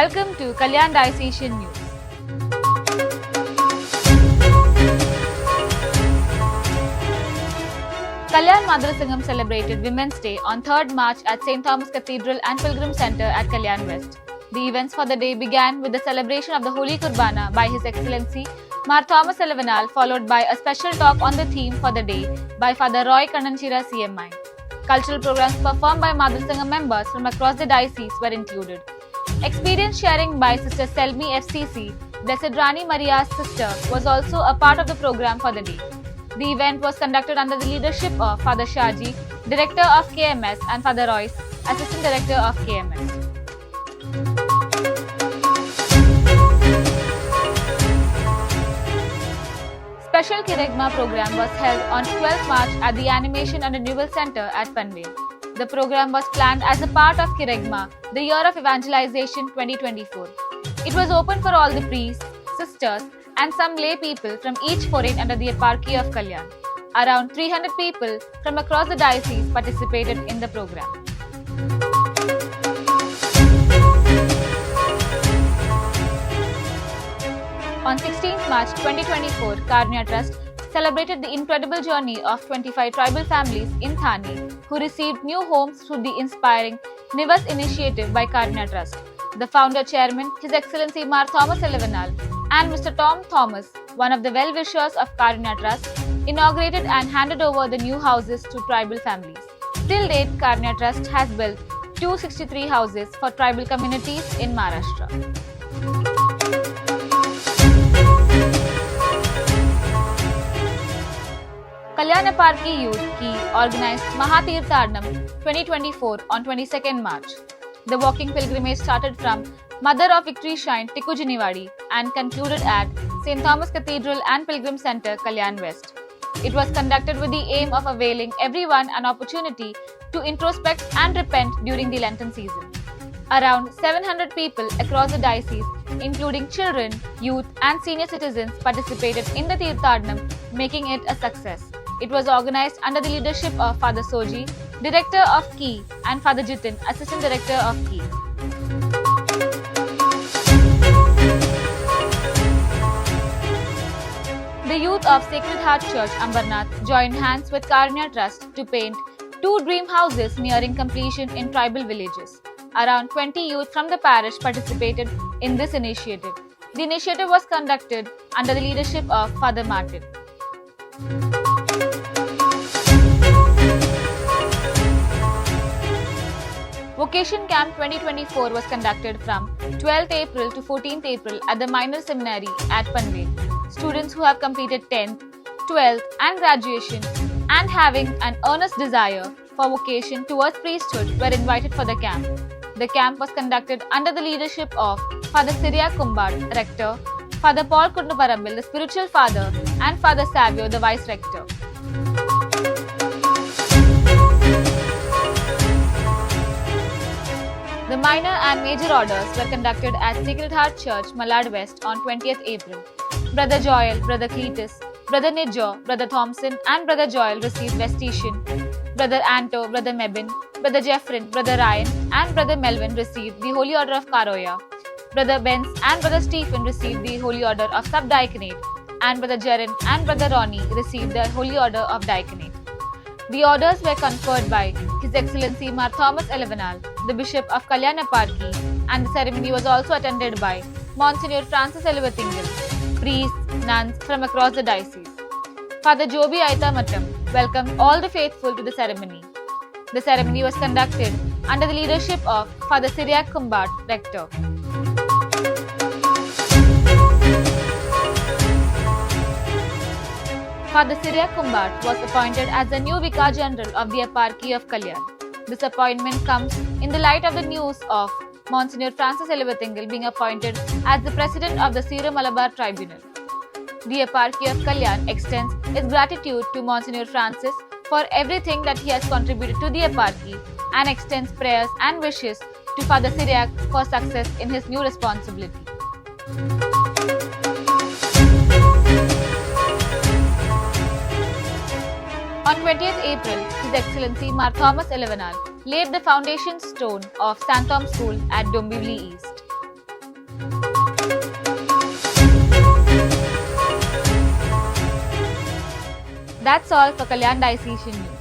Welcome to Kalyan Diocesan News. Kalyan Madhura Sangham celebrated Women's Day on 3rd March at St. Thomas Cathedral and Pilgrim Center at Kalyan West. The events for the day began with the celebration of the Holy Kurbana by His Excellency Mar Thomas Elevenal, followed by a special talk on the theme for the day by Father Roy Kannanchira CMI. Cultural programs performed by Madhura Sangham members from across the diocese were included. Experience sharing by Sister Selmi FCC, Blessed Rani Maria's sister, was also a part of the program for the day. The event was conducted under the leadership of Father Shaji, Director of KMS, and Father Royce, Assistant Director of KMS. Special Kirigma program was held on 12th March at the Animation and Renewal Center at Panvel. The program was planned as a part of Kirigma, the Year of Evangelization 2024. It was open for all the priests, sisters, and some lay people from each foreign under the eparchy of Kalyan. Around 300 people from across the diocese participated in the program. On 16th March 2024, Karunya Trust celebrated the incredible journey of 25 tribal families in Thane who received new homes through the inspiring Nivas initiative by Karunya Trust. The founder chairman, His Excellency Mar Thomas Elevenal, and Mr. Tom Thomas, one of the well-wishers of Karunya Trust, inaugurated and handed over the new houses to tribal families. Till date, Karunya Trust has built 263 houses for tribal communities in Maharashtra. Kalyan Eparchy Youth Key organized Mahatirtharnam 2024 on 22nd March. The walking pilgrimage started from Mother of Victory Shrine, Tikujiniwadi, and concluded at St. Thomas Cathedral and Pilgrim Center, Kalyan West. It was conducted with the aim of availing everyone an opportunity to introspect and repent during the Lenten season. Around 700 people across the diocese, including children, youth, and senior citizens, participated in the Tirtharnam, making it a success. It was organized under the leadership of Father Soji, Director of Key, and Father Jitin, Assistant Director of Key. The youth of Sacred Heart Church, Ambarnath, joined hands with Karunya Trust to paint 2 dream houses nearing completion in tribal villages. Around 20 youth from the parish participated in this initiative. The initiative was conducted under the leadership of Father Martin. Vocation Camp 2024 was conducted from 12th April to 14th April at the Minor Seminary at Panvel. Students who have completed 10th, 12th and graduation and having an earnest desire for vocation towards priesthood were invited for the camp. The camp was conducted under the leadership of Father Cyriac Kumbad, Rector, Father Paul Kunduparambil, the Spiritual Father, and Father Savio, the Vice Rector. The minor and major orders were conducted at Sacred Heart Church, Malad West on 20th April. Brother Joel, Brother Cletus, Brother Nijo, Brother Thompson, and Brother Joel received Vestition. Brother Anto, Brother Mebin, Brother Jeffrin, Brother Ryan, and Brother Melvin received the Holy Order of Karoya. Brother Benz and Brother Stephen received the Holy Order of Subdiaconate, and Brother Jaren and Brother Ronnie received the Holy Order of Diaconate. The orders were conferred by His Excellency Mar Thomas Elevenal, the Bishop of Kalyan Eparchy, and the ceremony was also attended by Monsignor Francis Elevathingal, priests, nuns from across the diocese. Father Joby Aita Matam welcomed all the faithful to the ceremony. The ceremony was conducted under the leadership of Father Cyriac Kumbad, Rector. Father Cyriac Kumbad was appointed as the new Vicar General of the Eparchy of Kalyan. This appointment comes in the light of the news of Monsignor Francis Elevathingal being appointed as the President of the Syro-Malabar Tribunal. The Eparchy of Kalyan extends its gratitude to Monsignor Francis for everything that he has contributed to the Eparchy and extends prayers and wishes to Father Cyriac for success in his new responsibility. On 20th April, His Excellency Mar Thomas Elevenal laid the foundation stone of Santom School at Dombivli East. That's all for Kalyan Diocesan News.